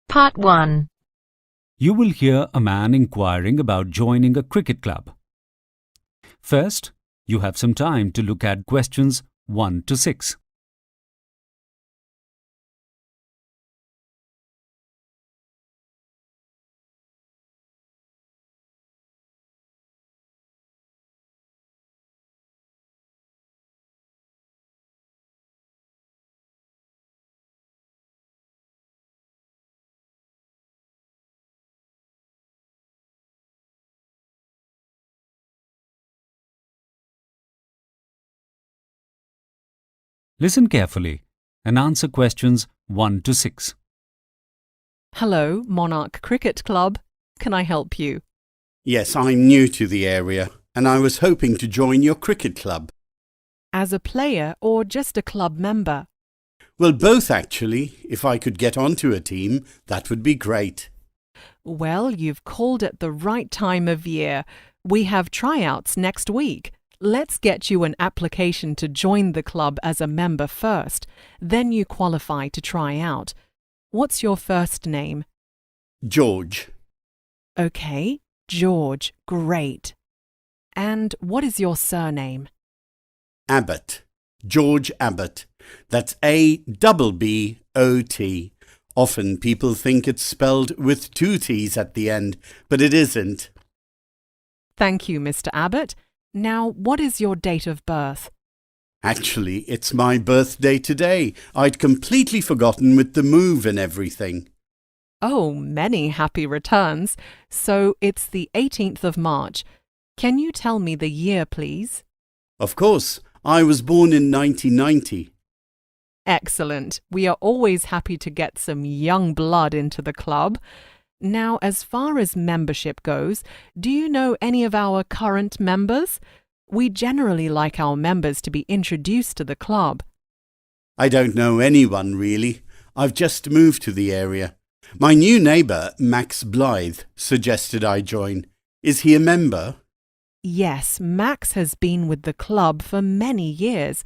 Part 1. You will hear a man inquiring about joining a cricket club. First, you have some time to look at questions 1 to 6. Listen carefully and answer questions 1 to 6. Hello, Monarch Cricket Club. Can I help you? Yes, I'm new to the area and I was hoping to join your cricket club. As a player or just a club member? Well, both actually. If I could get onto a team, that would be great. Well, you've called at the right time of year. We have tryouts next week. Let's get you an application to join the club as a member first. Then you qualify to try out. What's your first name? George. Okay, George. Great. And what is your surname? Abbott. George Abbott. That's A-B-B-O-T. Often people think it's spelled with 2 T's at the end, but it isn't. Thank you, Mr. Abbott. Now, what is your date of birth? Actually, it's my birthday today. I'd completely forgotten with the move and everything. Oh, many happy returns. So it's the 18th of March. Can you tell me the year, please? Of course, I was born in 1990. Excellent. We are always happy to get some young blood into the club. Now, as far as membership goes, do you know any of our current members? We generally like our members to be introduced to the club. I don't know anyone really. I've just moved to the area. My new neighbour, Max Blythe, suggested I join. Is he a member? Yes, Max has been with the club for many years.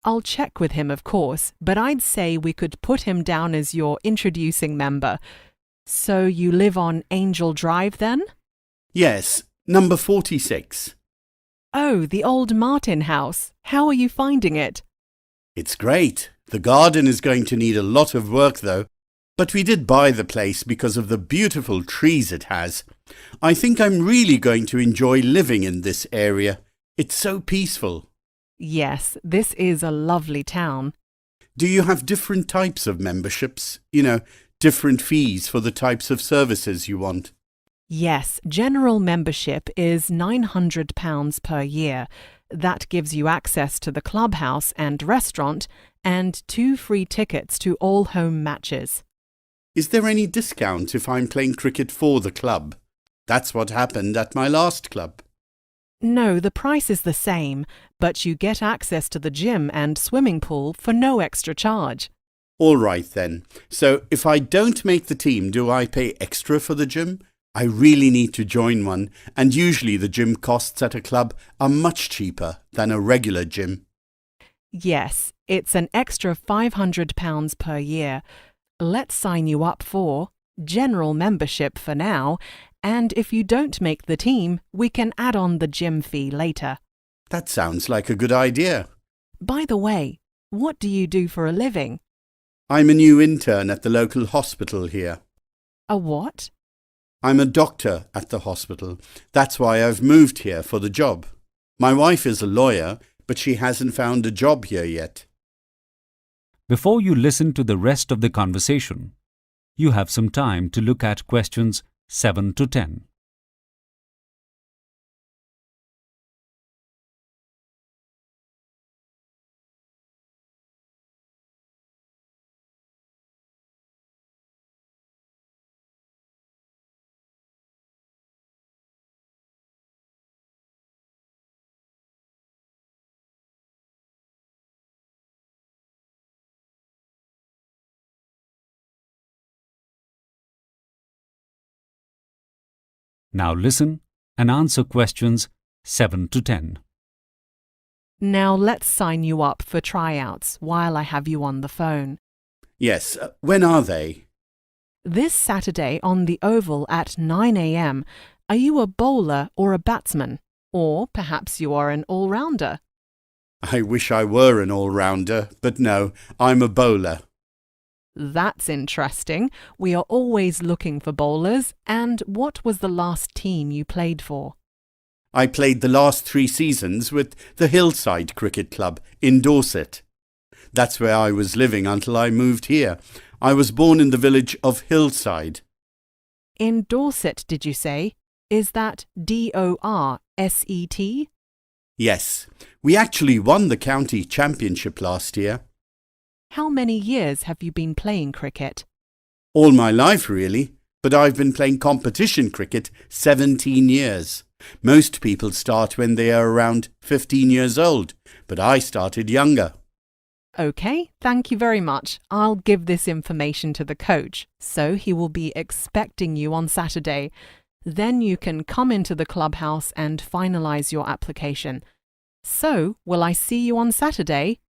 I'll check with him, of course, but I'd say we could put him down as your introducing member. So you live on Angel Drive then? Yes, number 46. Oh, the old Martin house. How are you finding it? It's great. The garden is going to need a lot of work though, but we did buy the place because of the beautiful trees it has. I think I'm really going to enjoy living in this area. It's so peaceful. Yes, this is a lovely town. Do you have different types of memberships? Different fees for the types of services you want? Yes, general membership is £900 per year. That gives you access to the clubhouse and restaurant and 2 free tickets to all home matches. Is there any discount if I'm playing cricket for the club? That's what happened at my last club. No, the price is the same, but you get access to the gym and swimming pool for no extra charge. All right then. So if I don't make the team, do I pay extra for the gym? I really need to join one, and usually the gym costs at a club are much cheaper than a regular gym. Yes, it's an extra £500 per year. Let's sign you up for general membership for now, and if you don't make the team, we can add on the gym fee later. That sounds like a good idea. By the way, what do you do for a living? I'm a new intern at the local hospital here. A what? I'm a doctor at the hospital. That's why I've moved here for the job. My wife is a lawyer, but she hasn't found a job here yet. Before you listen to the rest of the conversation, you have some time to look at questions 7 to 10. Now listen and answer questions 7 to 10. Now let's sign you up for tryouts while I have you on the phone. Yes, when are they? This Saturday on the Oval at 9 a.m., are you a bowler or a batsman? Or perhaps you are an all-rounder? I wish I were an all-rounder, but no, I'm a bowler. That's interesting. We are always looking for bowlers. And what was the last team you played for? I played the last 3 seasons with the Hillside Cricket Club in Dorset. That's where I was living until I moved here. I was born in the village of Hillside. In Dorset, did you say? Is that D-O-R-S-E-T? Yes, we actually won the county championship last year. How many years have you been playing cricket? All my life, really, but I've been playing competition cricket 17 years. Most people start when they are around 15 years old, but I started younger. OK, thank you very much. I'll give this information to the coach, so he will be expecting you on Saturday. Then you can come into the clubhouse and finalise your application. So, will I see you on Saturday?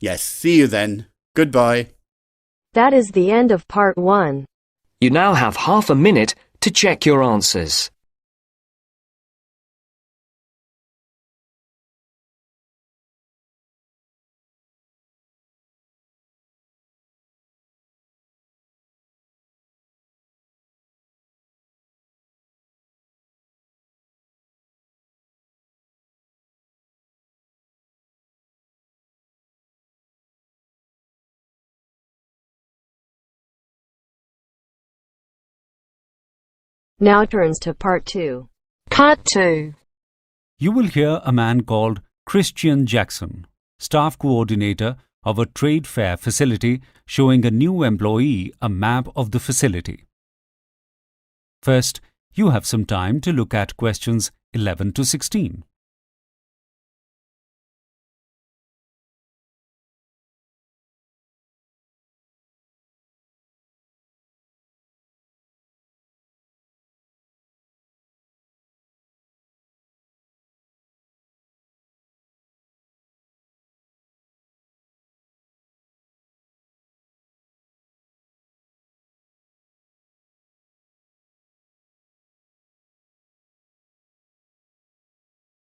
Yes, see you then. Goodbye. That is the end of part 1. You now have half a minute to check your answers. Now turns to part 2. Part 2. You will hear a man called Christian Jackson, staff coordinator of a trade fair facility, showing a new employee a map of the facility. First, you have some time to look at questions 11 to 16.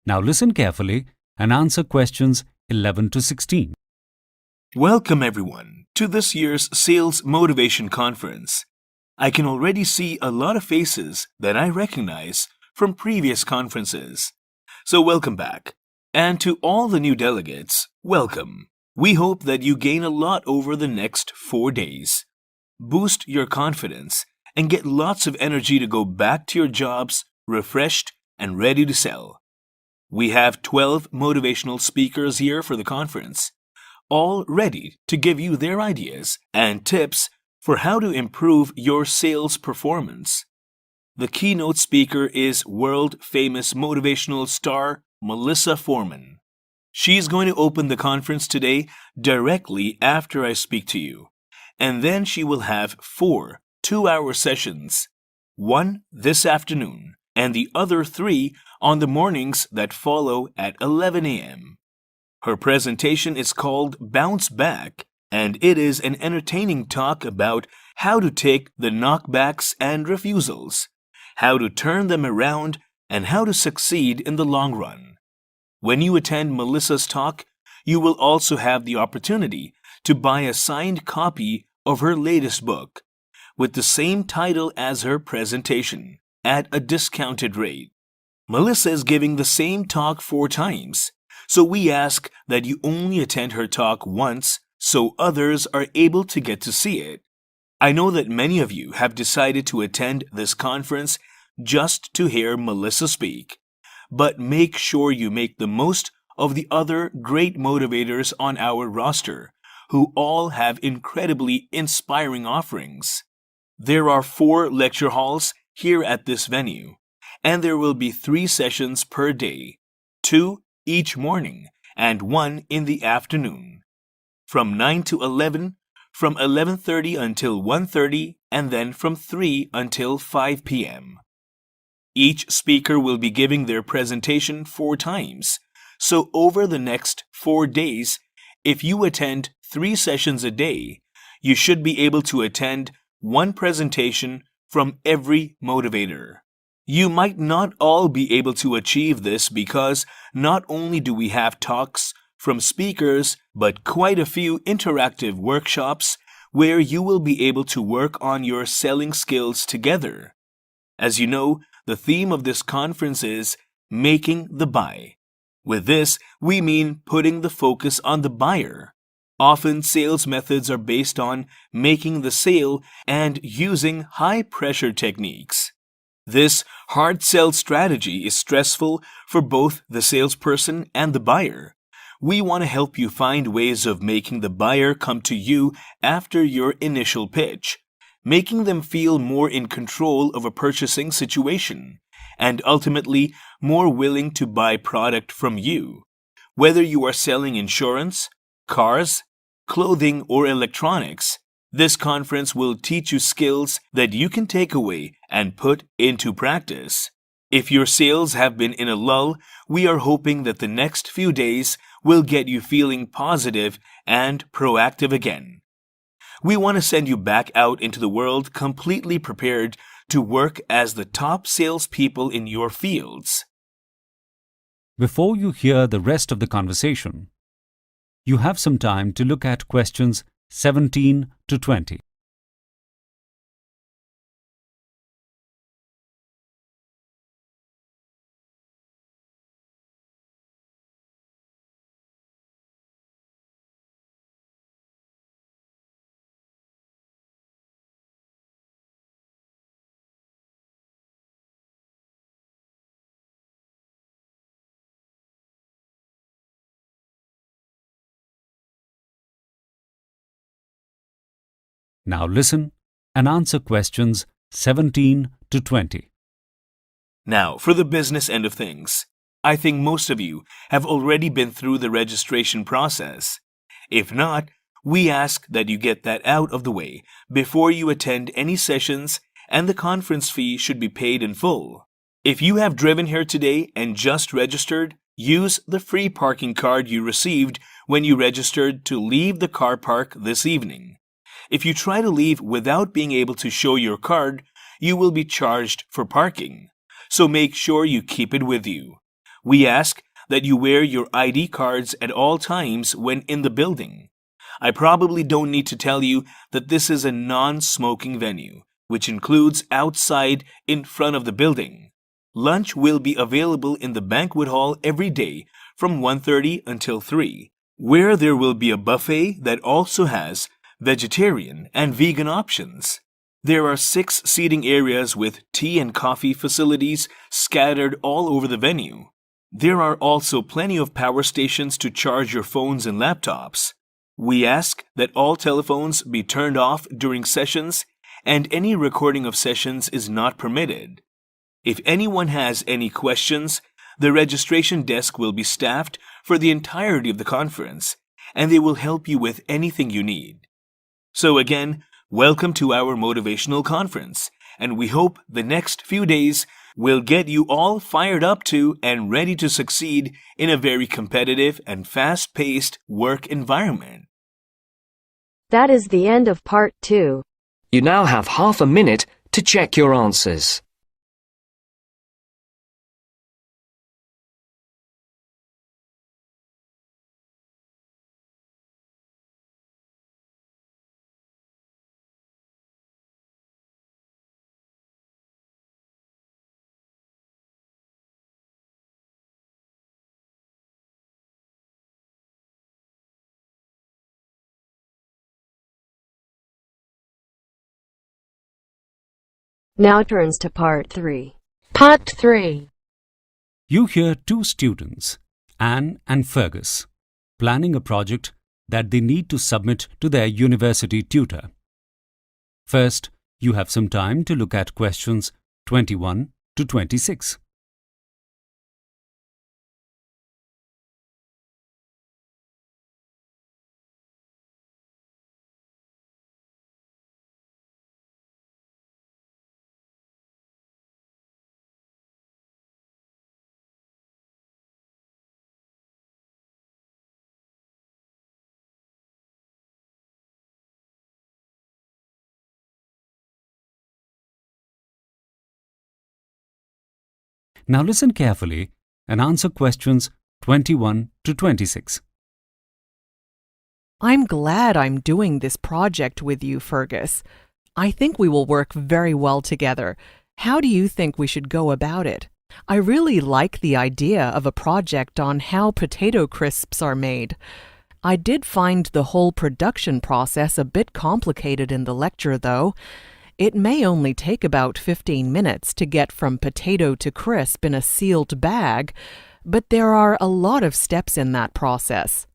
Now listen carefully and answer questions 11 to 16. Welcome everyone to this year's Sales Motivation Conference. I can already see a lot of faces that I recognize from previous conferences. So welcome back. And to all the new delegates, welcome. We hope that you gain a lot over the next 4 days. Boost your confidence and get lots of energy to go back to your jobs refreshed and ready to sell. We have 12 motivational speakers here for the conference, all ready to give you their ideas and tips for how to improve your sales performance. The keynote speaker is world-famous motivational star Melissa Foreman. She's going to open the conference today directly after I speak to you, and then she will have 4 two-hour sessions, 1 this afternoon and the other 3 on the mornings that follow at 11 a.m. Her presentation is called Bounce Back, and it is an entertaining talk about how to take the knockbacks and refusals, how to turn them around, and how to succeed in the long run. When you attend Melissa's talk, you will also have the opportunity to buy a signed copy of her latest book, with the same title as her presentation, at a discounted rate. Melissa is giving the same talk 4 times, so we ask that you only attend her talk once so others are able to get to see it. I know that many of you have decided to attend this conference just to hear Melissa speak, but make sure you make the most of the other great motivators on our roster, who all have incredibly inspiring offerings. There are 4 lecture halls here at this venue, and there will be 3 sessions per day, 2 each morning and 1 in the afternoon, from 9 to 11, from 11:30 until 1:30, and then from 3 until 5 p.m. Each speaker will be giving their presentation 4 times, so over the next 4 days, if you attend 3 sessions a day, you should be able to attend one presentation from every motivator. You might not all be able to achieve this because not only do we have talks from speakers, but quite a few interactive workshops where you will be able to work on your selling skills together. As you know, the theme of this conference is making the buy. With this, we mean putting the focus on the buyer. Often, sales methods are based on making the sale and using high-pressure techniques. This hard sell strategy is stressful for both the salesperson and the buyer. We want to help you find ways of making the buyer come to you after your initial pitch, making them feel more in control of a purchasing situation, and ultimately more willing to buy product from you. Whether you are selling insurance, cars, clothing, or electronics, this conference will teach you skills that you can take away and put into practice. If your sales have been in a lull, we are hoping that the next few days will get you feeling positive and proactive again. We want to send you back out into the world completely prepared to work as the top salespeople in your fields. Before you hear the rest of the conversation, you have some time to look at questions 17 to 20. Now listen and answer questions 17 to 20. Now, for the business end of things, I think most of you have already been through the registration process. If not, we ask that you get that out of the way before you attend any sessions, and the conference fee should be paid in full. If you have driven here today and just registered, use the free parking card you received when you registered to leave the car park this evening. If you try to leave without being able to show your card, you will be charged for parking. So make sure you keep it with you. We ask that you wear your ID cards at all times when in the building. I probably don't need to tell you that this is a non-smoking venue, which includes outside in front of the building. Lunch will be available in the banquet hall every day from 1:30 until 3, where there will be a buffet that also has vegetarian and vegan options. There are 6 seating areas with tea and coffee facilities scattered all over the venue. There are also plenty of power stations to charge your phones and laptops. We ask that all telephones be turned off during sessions, and any recording of sessions is not permitted. If anyone has any questions, the registration desk will be staffed for the entirety of the conference, and they will help you with anything you need. So again, welcome to our motivational conference, and we hope the next few days will get you all fired up to and ready to succeed in a very competitive and fast-paced work environment. That is the end of part 2. You now have half a minute to check your answers. Now turns to part 3. Part 3. You hear 2 students, Anne and Fergus, planning a project that they need to submit to their university tutor. First, you have some time to look at questions 21 to 26. Now listen carefully and answer questions 21 to 26. I'm glad I'm doing this project with you, Fergus. I think we will work very well together. How do you think we should go about it? I really like the idea of a project on how potato crisps are made. I did find the whole production process a bit complicated in the lecture, though. It may only take about 15 minutes to get from potato to crisp in a sealed bag, but there are a lot of steps in that process.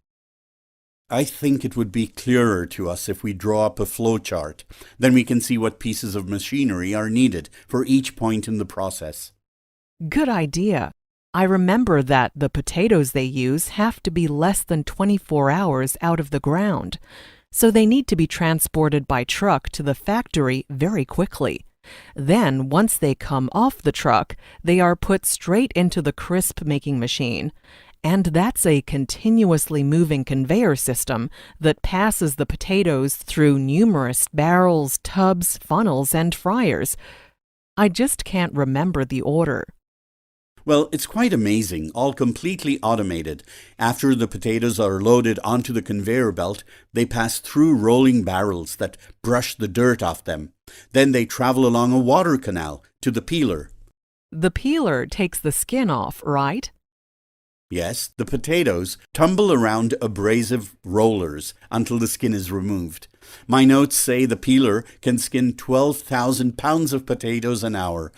I think it would be clearer to us if we draw up a flow chart. Then we can see what pieces of machinery are needed for each point in the process. Good idea. I remember that the potatoes they use have to be less than 24 hours out of the ground, so they need to be transported by truck to the factory very quickly. Then, once they come off the truck, they are put straight into the crisp-making machine. And that's a continuously moving conveyor system that passes the potatoes through numerous barrels, tubs, funnels, and fryers. I just can't remember the order. Well, it's quite amazing, all completely automated. After the potatoes are loaded onto the conveyor belt, they pass through rolling barrels that brush the dirt off them. Then they travel along a water canal to the peeler. The peeler takes the skin off, right? Yes, the potatoes tumble around abrasive rollers until the skin is removed. My notes say the peeler can skin 12,000 pounds of potatoes an hour.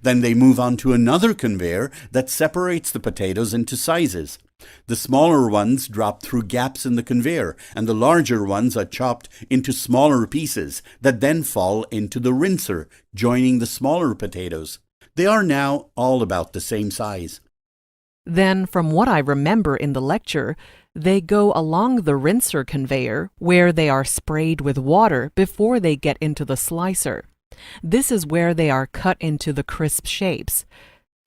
Then they move on to another conveyor that separates the potatoes into sizes. The smaller ones drop through gaps in the conveyor, and the larger ones are chopped into smaller pieces that then fall into the rinser, joining the smaller potatoes. They are now all about the same size. Then, from what I remember in the lecture, they go along the rinser conveyor where they are sprayed with water before they get into the slicer. This is where they are cut into the crisp shapes.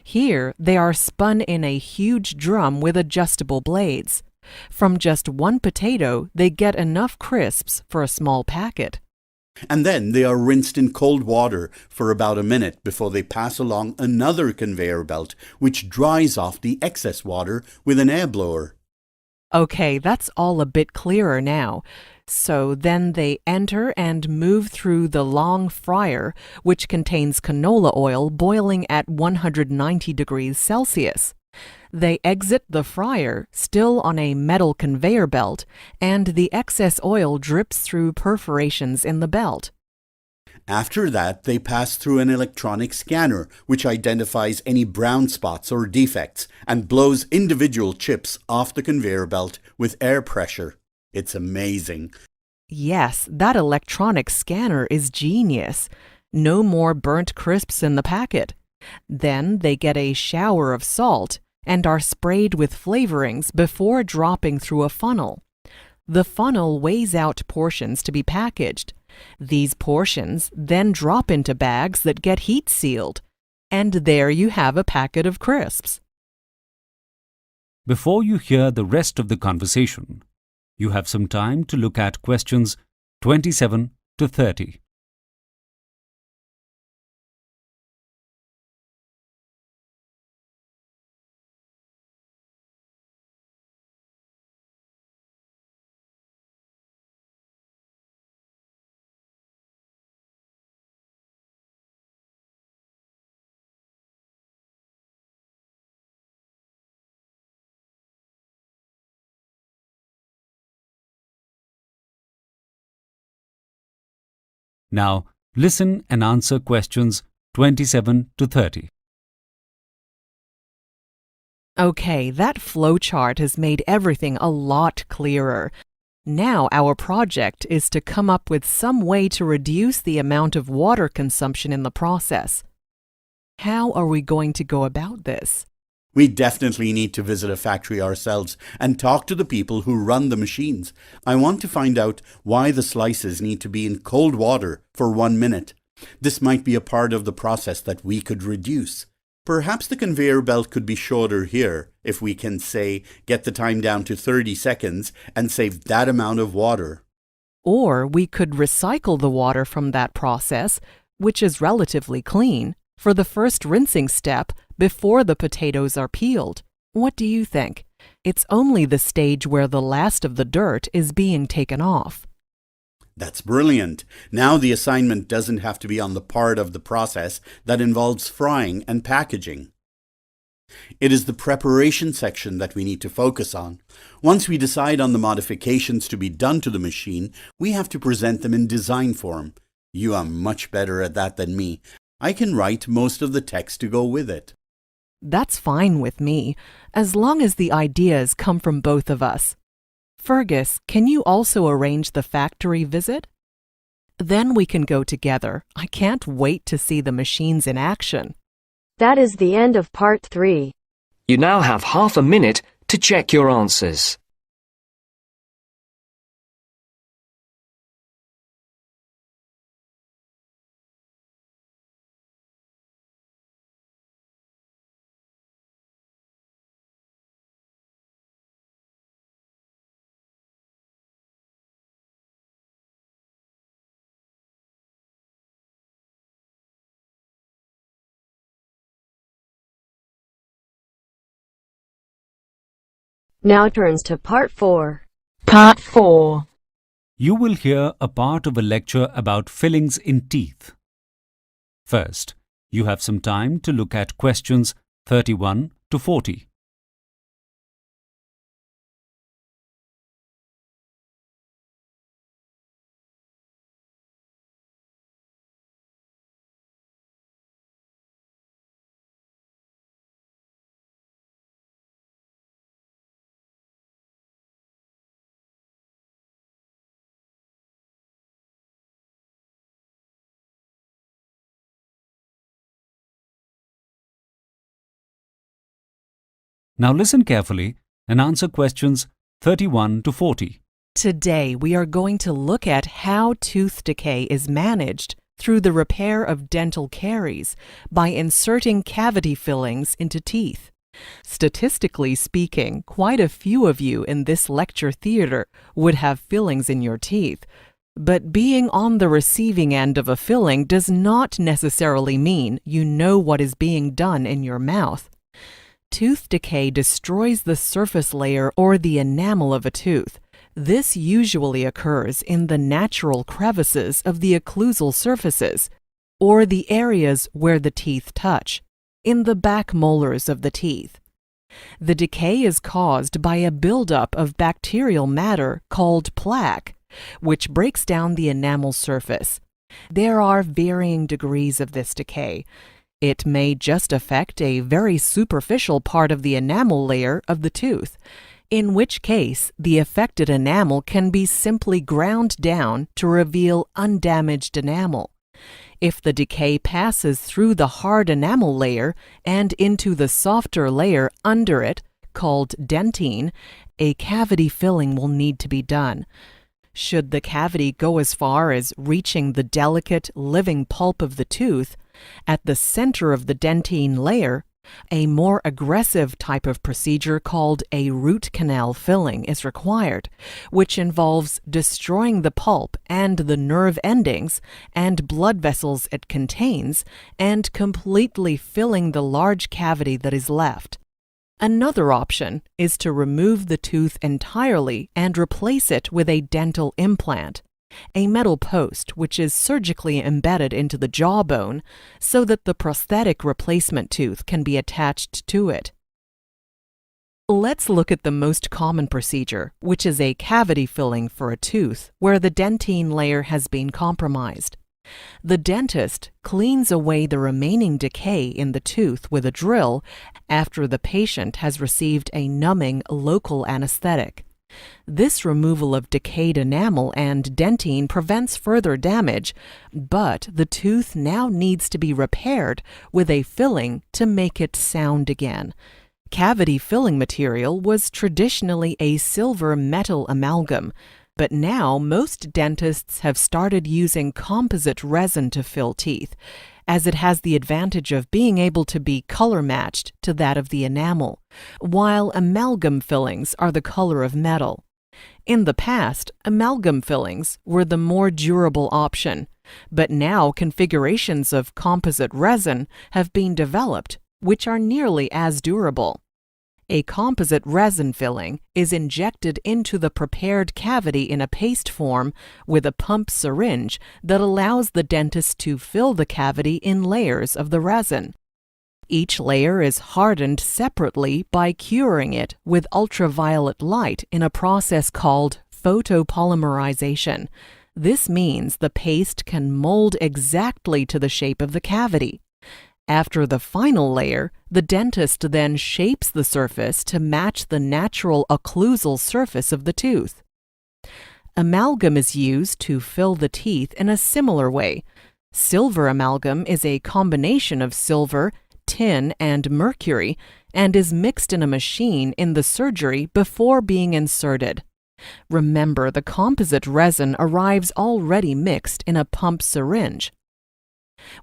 Here, they are spun in a huge drum with adjustable blades. From just one potato, they get enough crisps for a small packet. And then they are rinsed in cold water for about a minute before they pass along another conveyor belt, which dries off the excess water with an air blower. Okay, that's all a bit clearer now. So then they enter and move through the long fryer, which contains canola oil boiling at 190 degrees Celsius. They exit the fryer, still on a metal conveyor belt, and the excess oil drips through perforations in the belt. After that, they pass through an electronic scanner, which identifies any brown spots or defects and blows individual chips off the conveyor belt with air pressure. It's amazing. Yes, that electronic scanner is genius. No more burnt crisps in the packet. Then they get a shower of salt and are sprayed with flavorings before dropping through a funnel. The funnel weighs out portions to be packaged. These portions then drop into bags that get heat sealed. And there you have a packet of crisps. Before you hear the rest of the conversation, you have some time to look at questions 27 to 30. Now, listen and answer questions 27 to 30. Okay, that flow chart has made everything a lot clearer. Now our project is to come up with some way to reduce the amount of water consumption in the process. How are we going to go about this? We definitely need to visit a factory ourselves and talk to the people who run the machines. I want to find out why the slices need to be in cold water for 1 minute. This might be a part of the process that we could reduce. Perhaps the conveyor belt could be shorter here if we can, say, get the time down to 30 seconds and save that amount of water. Or we could recycle the water from that process, which is relatively clean, for the first rinsing step before the potatoes are peeled. What do you think? It's only the stage where the last of the dirt is being taken off. That's brilliant. Now the assignment doesn't have to be on the part of the process that involves frying and packaging. It is the preparation section that we need to focus on. Once we decide on the modifications to be done to the machine, we have to present them in design form. You are much better at that than me. I can write most of the text to go with it. That's fine with me, as long as the ideas come from both of us. Fergus, can you also arrange the factory visit? Then we can go together. I can't wait to see the machines in action. That is the end of part 3. You now have half a minute to check your answers. Now turns to part 4. Part 4. You will hear a part of a lecture about fillings in teeth. First, you have some time to look at questions 31 to 40. Now listen carefully and answer questions 31 to 40. Today we are going to look at how tooth decay is managed through the repair of dental caries by inserting cavity fillings into teeth. Statistically speaking, quite a few of you in this lecture theater would have fillings in your teeth. But being on the receiving end of a filling does not necessarily mean you know what is being done in your mouth. Tooth decay destroys the surface layer or the enamel of a tooth. This usually occurs in the natural crevices of the occlusal surfaces, or the areas where the teeth touch, in the back molars of the teeth. The decay is caused by a buildup of bacterial matter called plaque, which breaks down the enamel surface. There are varying degrees of this decay. It may just affect a very superficial part of the enamel layer of the tooth, in which case the affected enamel can be simply ground down to reveal undamaged enamel. If the decay passes through the hard enamel layer and into the softer layer under it, called dentine, a cavity filling will need to be done. Should the cavity go as far as reaching the delicate, living pulp of the tooth, at the center of the dentine layer, a more aggressive type of procedure called a root canal filling is required, which involves destroying the pulp and the nerve endings and blood vessels it contains and completely filling the large cavity that is left. Another option is to remove the tooth entirely and replace it with a dental implant, a metal post which is surgically embedded into the jawbone so that the prosthetic replacement tooth can be attached to it. Let's look at the most common procedure, which is a cavity filling for a tooth where the dentine layer has been compromised. The dentist cleans away the remaining decay in the tooth with a drill after the patient has received a numbing local anesthetic. This removal of decayed enamel and dentine prevents further damage, but the tooth now needs to be repaired with a filling to make it sound again. Cavity filling material was traditionally a silver metal amalgam, but now most dentists have started using composite resin to fill teeth, as it has the advantage of being able to be color matched to that of the enamel, while amalgam fillings are the color of metal. In the past, amalgam fillings were the more durable option, but now configurations of composite resin have been developed which are nearly as durable. A composite resin filling is injected into the prepared cavity in a paste form with a pump syringe that allows the dentist to fill the cavity in layers of the resin. Each layer is hardened separately by curing it with ultraviolet light in a process called photopolymerization. This means the paste can mold exactly to the shape of the cavity. After the final layer, the dentist then shapes the surface to match the natural occlusal surface of the tooth. Amalgam is used to fill the teeth in a similar way. Silver amalgam is a combination of silver, tin, and mercury, and is mixed in a machine in the surgery before being inserted. Remember, the composite resin arrives already mixed in a pump syringe.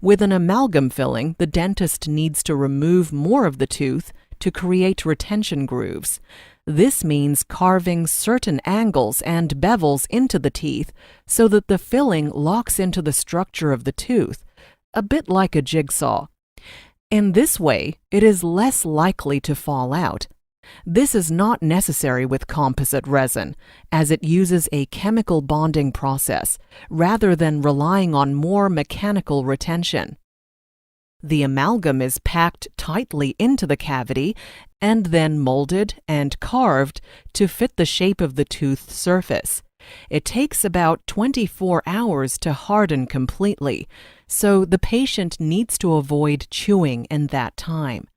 With an amalgam filling, the dentist needs to remove more of the tooth to create retention grooves. This means carving certain angles and bevels into the teeth so that the filling locks into the structure of the tooth, a bit like a jigsaw. In this way, it is less likely to fall out. This is not necessary with composite resin, as it uses a chemical bonding process rather than relying on more mechanical retention. The amalgam is packed tightly into the cavity and then molded and carved to fit the shape of the tooth surface. It takes about 24 hours to harden completely, so the patient needs to avoid chewing in that time.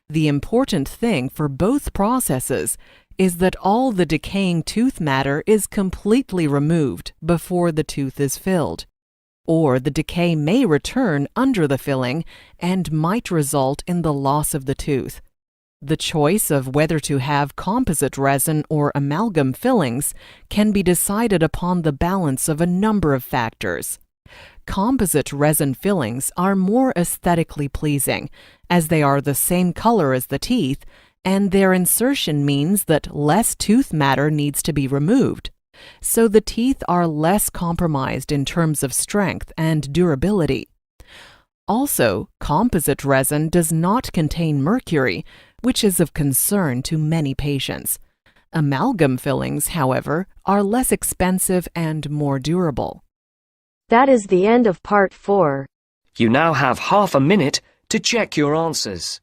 The important thing for both processes is that all the decaying tooth matter is completely removed before the tooth is filled, or the decay may return under the filling and might result in the loss of the tooth. The choice of whether to have composite resin or amalgam fillings can be decided upon the balance of a number of factors. Composite resin fillings are more aesthetically pleasing, as they are the same color as the teeth, and their insertion means that less tooth matter needs to be removed. So the teeth are less compromised in terms of strength and durability. Also, composite resin does not contain mercury, which is of concern to many patients. Amalgam fillings, however, are less expensive and more durable. That is the end of part 4. You now have half a minute to check your answers.